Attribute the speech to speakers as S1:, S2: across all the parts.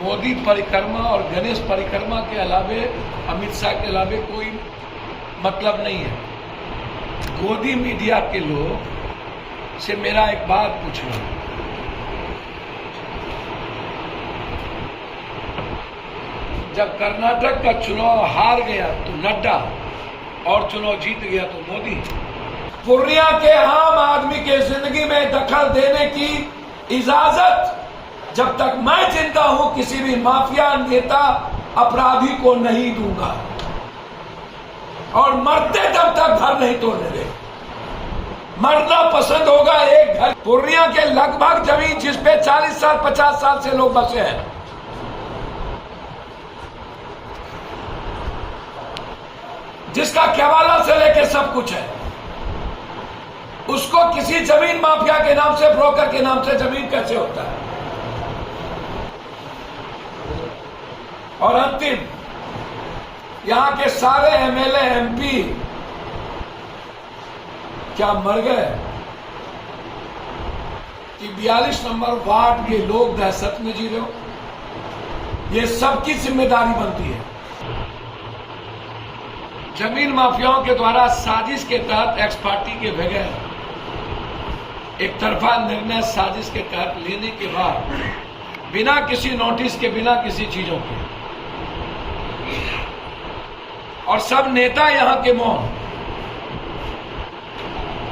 S1: मोदी परिक्रमा और गणेश परिक्रमा के अलावे, अमित शाह के अलावे कोई मतलब नहीं है। गोदी मीडिया के लोग से मेरा एक बात पूछना, जब कर्नाटक का चुनाव हार गया तो नड्डा और चुनाव जीत गया तो मोदी। पूर्णिया के आम आदमी के जिंदगी में दखल देने की इजाजत जब तक मैं जिंदा हूं किसी भी माफिया नेता अपराधी को नहीं दूंगा, और मरते दम तक घर नहीं तोड़ने देंगे। मरना पसंद होगा एक घर। पूर्णिया के लगभग जमीन जिस पे 40 साल 50 साल से लोग बसे हैं, जिसका केवाला से लेकर सब कुछ है, उसको किसी जमीन माफिया के नाम से, ब्रोकर के नाम से जमीन कैसे होता है? और अंतिम, यहां के सारे एमएलए एमपी क्या मर गए कि 42 नंबर वार्ड ये लोग दहशत में जी रहे हो? ये सबकी जिम्मेदारी बनती है। जमीन माफियाओं के द्वारा साजिश के तहत एक्स पार्टी के बगैर एक तरफा निर्णय साजिश के तहत लेने के बाद, बिना किसी नोटिस के, बिना किसी चीजों के, और सब नेता यहां के मौन,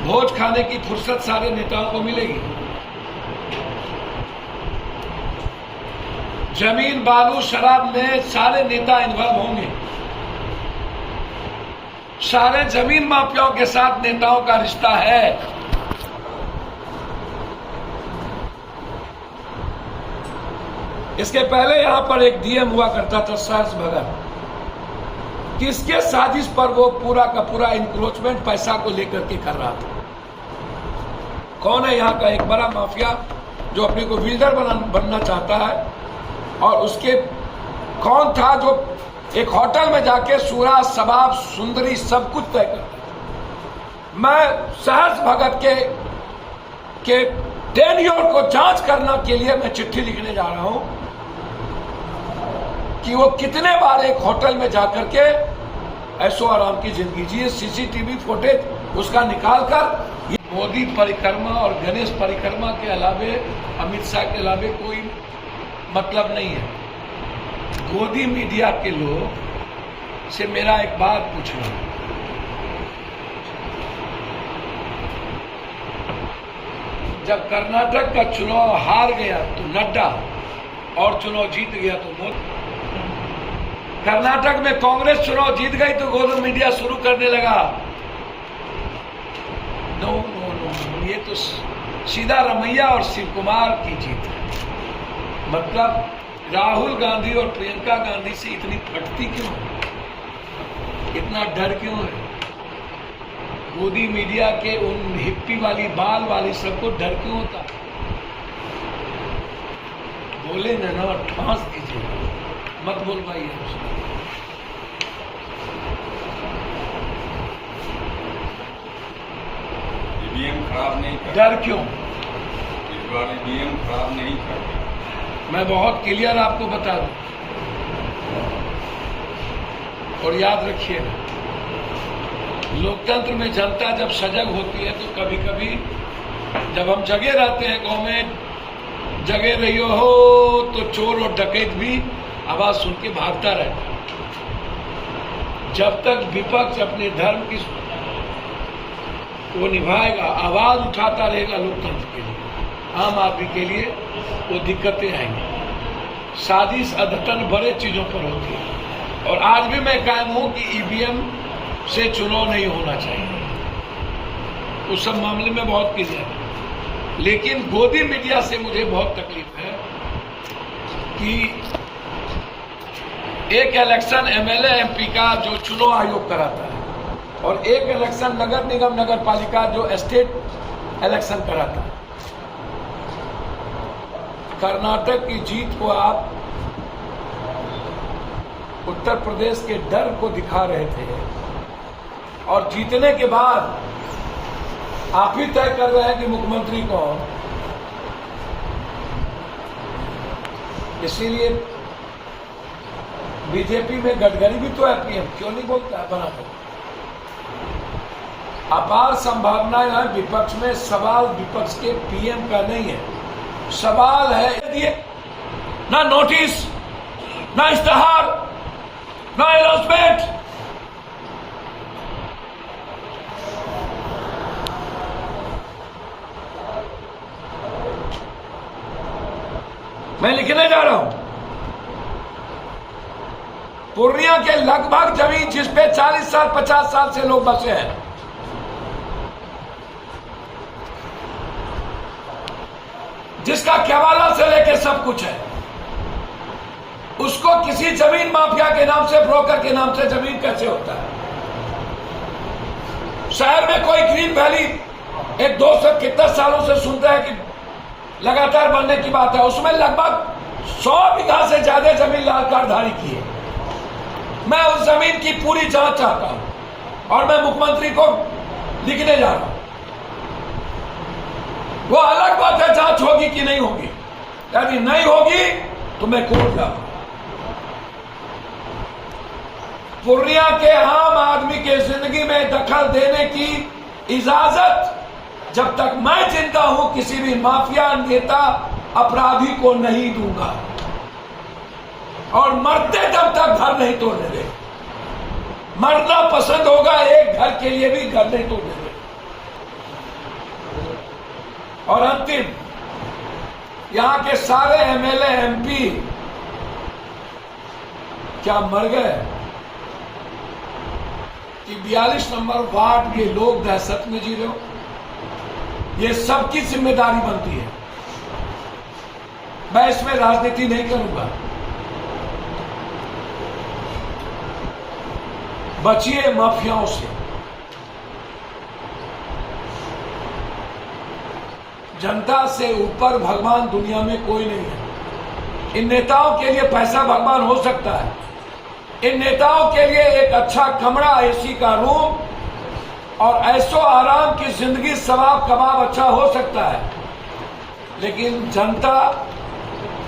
S1: भोज खाने की फुर्सत सारे नेताओं को मिलेगी। जमीन, बालू, शराब में सारे नेता इन्वॉल्व होंगे। सारे जमीन माफियाओं के साथ नेताओं का रिश्ता है। इसके पहले यहां पर एक डीएम हुआ करता था, सहर्ष भगत। किसके साजिश पर वो पूरा का पूरा इंक्रोचमेंट पैसा को लेकर के कर रहा था? कौन है यहाँ का एक बड़ा माफिया जो अपने को बिल्डर बनना चाहता है? और उसके कौन था जो एक होटल में जाके सूरा, शबाब, सुंदरी सब कुछ तय करता? मैं सहर्ष भगत के टेन्योर को जांच करने के लिए मैं चिट्ठी लिखने जा रहा हूं कि वो कितने बार एक होटल में जाकर के ऐशो आराम की जिंदगी जिए। सीसीटीवी फुटेज उसका निकालकर, ये मोदी परिक्रमा और गणेश परिक्रमा के अलावे, अमित शाह के अलावे कोई मतलब नहीं है। गोदी मीडिया के लोग से मेरा एक बात पूछना, जब कर्नाटक का चुनाव हार गया तो नड्डा और चुनाव जीत गया तो मोदी। कर्नाटक में कांग्रेस चुनाव जीत गई तो गोदी मीडिया शुरू करने लगा, नो नो नो, ये तो सीधा रमैया और शिव कुमार की जीत है। मतलब राहुल गांधी और प्रियंका गांधी से इतनी फटती क्यों है? इतना डर क्यों है? गोदी मीडिया के उन हिप्पी वाली, बाल वाली सबको डर क्यों होता? बोले ना, ठांस दीजिए, मत बोलवाइए।
S2: ईवीएम खराब नहीं कर,
S1: डर क्यों?
S2: इस बार ईवीएम खराब नहीं कर।
S1: मैं बहुत क्लियर आपको बता दूं, और याद रखिए, लोकतंत्र में जनता जब सजग होती है तो कभी कभी जब हम जगे रहते हैं, गांव में जगे रही हो तो चोर और डकैत भी आवाज सुन के भागता रहता है। जब तक विपक्ष अपने धर्म की वो निभाएगा, आवाज उठाता रहेगा लोकतंत्र के लिए, आम आदमी के लिए, वो दिक्कतें आएंगी। साजिश अदतन बड़े चीजों पर होती है, और आज भी मैं कायम हूं कि ईवीएम से चुनाव नहीं होना चाहिए। उस सब मामले में बहुत क्लियर है। लेकिन गोदी मीडिया से मुझे बहुत तकलीफ है कि एक इलेक्शन एमएलए एमपी का जो चुनाव आयोग कराता है, और एक इलेक्शन नगर निगम नगर पालिका जो स्टेट इलेक्शन कराता है। कर्नाटक की जीत को आप उत्तर प्रदेश के डर को दिखा रहे थे, और जीतने के बाद आप ही तय कर रहे हैं कि मुख्यमंत्री कौन। इसीलिए बीजेपी में गडकरी भी तो है पीएम, क्यों नहीं बोलता है बना कर? अपार संभावनाएं हैं विपक्ष में। सवाल विपक्ष के पीएम का नहीं है, सवाल है दिए ना नोटिस, ना इश्तेहार, ना अनाउंसमेंट। मैं लिखने जा रहा हूं, पूर्णिया के लगभग जमीन जिस पे 40 साल 50 साल से लोग बसे हैं, जिसका केवाला से लेकर सब कुछ है, उसको किसी जमीन माफिया के नाम से, ब्रोकर के नाम से जमीन कैसे होता है? शहर में कोई ग्रीन वैली एक 200 कितने सालों से सुनते हैं कि लगातार बनने की बात है, उसमें लगभग 100 बीघा से ज्यादा जमीन लाल कार्डधारी की है। मैं उस जमीन की पूरी जांच चाहता हूं और मैं मुख्यमंत्री को लिखने जा रहा हूं। वो अलग बात है जांच होगी कि नहीं होगी, यदि नहीं होगी तो मैं कोर्ट जाऊंगा। पूर्णिया के आम आदमी के जिंदगी में दखल देने की इजाजत जब तक मैं जिंदा हूं किसी भी माफिया नेता अपराधी को नहीं दूंगा, और मरते दम तक घर नहीं तोड़ने दे। मरना पसंद होगा, एक घर के लिए भी घर नहीं तोड़ने दे। और अंतिम, यहां के सारे एमएलए एमपी क्या मर गए कि 42 नंबर वार्ड के लोग दहशत में जी रहे हो? ये सबकी जिम्मेदारी बनती है। मैं इसमें राजनीति नहीं करूंगा। बचिए माफियाओं से। जनता से ऊपर भगवान दुनिया में कोई नहीं है। इन नेताओं के लिए पैसा भगवान हो सकता है, इन नेताओं के लिए एक अच्छा कमरा, एसी का रूम और ऐशो आराम की जिंदगी, सवाब कबाब अच्छा हो सकता है, लेकिन जनता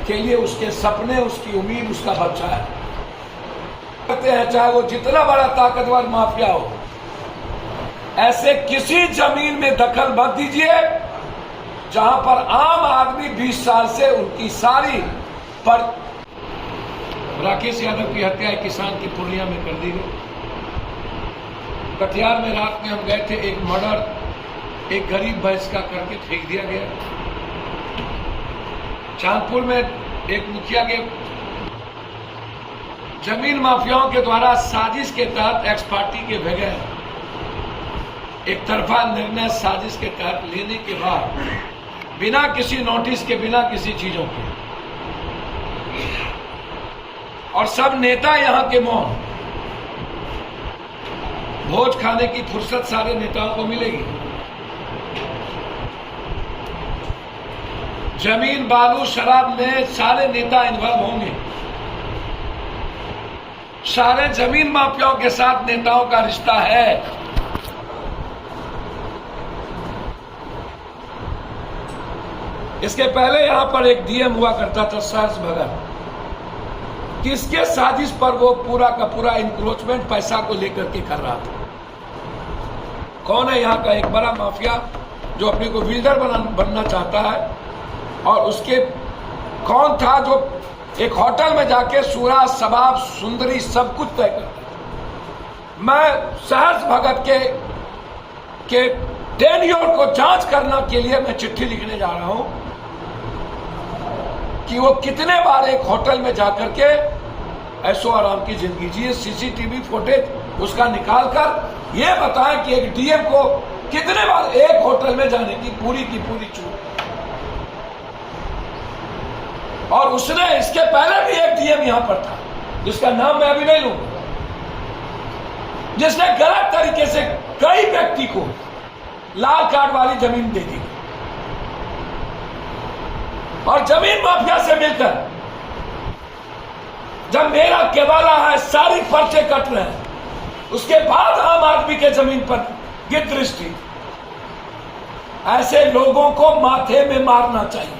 S1: के लिए उसके सपने, उसकी उम्मीद, उसका बच्चा है। कहते हैं चाहे वो जितना बड़ा ताकतवर माफिया हो, ऐसे किसी जमीन में दखल मत दीजिए जहां पर आम आदमी 20 साल से उनकी सारी पर। राकेश यादव की हत्या एक किसान की पूर्णिया में कर दी गई। कटिहार में रात में हम गए थे, एक मर्डर एक गरीब भैंस का करके फेंक दिया गया। चांदपुर में एक मुखिया के जमीन माफियाओं के द्वारा साजिश के तहत एक्स पार्टी के बगैर एक तरफा निर्णय साजिश के तहत लेने के बाद, बिना किसी नोटिस के, बिना किसी चीजों के, और सब नेता यहां के मौन। भोज खाने की फुर्सत सारे नेताओं को मिलेगी। जमीन, बालू, शराब में सारे नेता इन्वॉल्व होंगे। सारे जमीन माफियाओं के साथ नेताओं का रिश्ता है। इसके पहले यहां पर एक डीएम हुआ करता था, सर्स भगत, किसके साजिश पर वो पूरा का पूरा इंक्रोचमेंट पैसा को लेकर के कर रहा था। कौन है यहाँ का एक बड़ा माफिया जो अपने को बिल्डर बनना चाहता है, और उसके कौन था जो एक होटल में जाके सूरा, शबाब, सुंदरी सब कुछ तय करता। मैं सहर्ष भगत के टेन्योर को जांच करने के लिए मैं चिट्ठी लिखने जा रहा हूं कि वो कितने बार एक होटल में जाकर के ऐशो आराम की जिंदगी जिए। सीसीटीवी फुटेज उसका निकालकर ये बताएं कि एक डीएम को कितने बार एक होटल में जाने की पूरी छूट। और उसने इसके पहले भी एक डीएम यहां पर था, जिसका नाम मैं अभी नहीं लूंगा, जिसने गलत तरीके से कई व्यक्ति को लाल कार्ड वाली जमीन दे दी, और जमीन माफिया से मिलकर जब मेरा केवाला है, सारी पर्चे कट रहे हैं, उसके बाद आम आदमी के जमीन पर गिर दृष्टि। ऐसे लोगों को माथे में मारना चाहिए।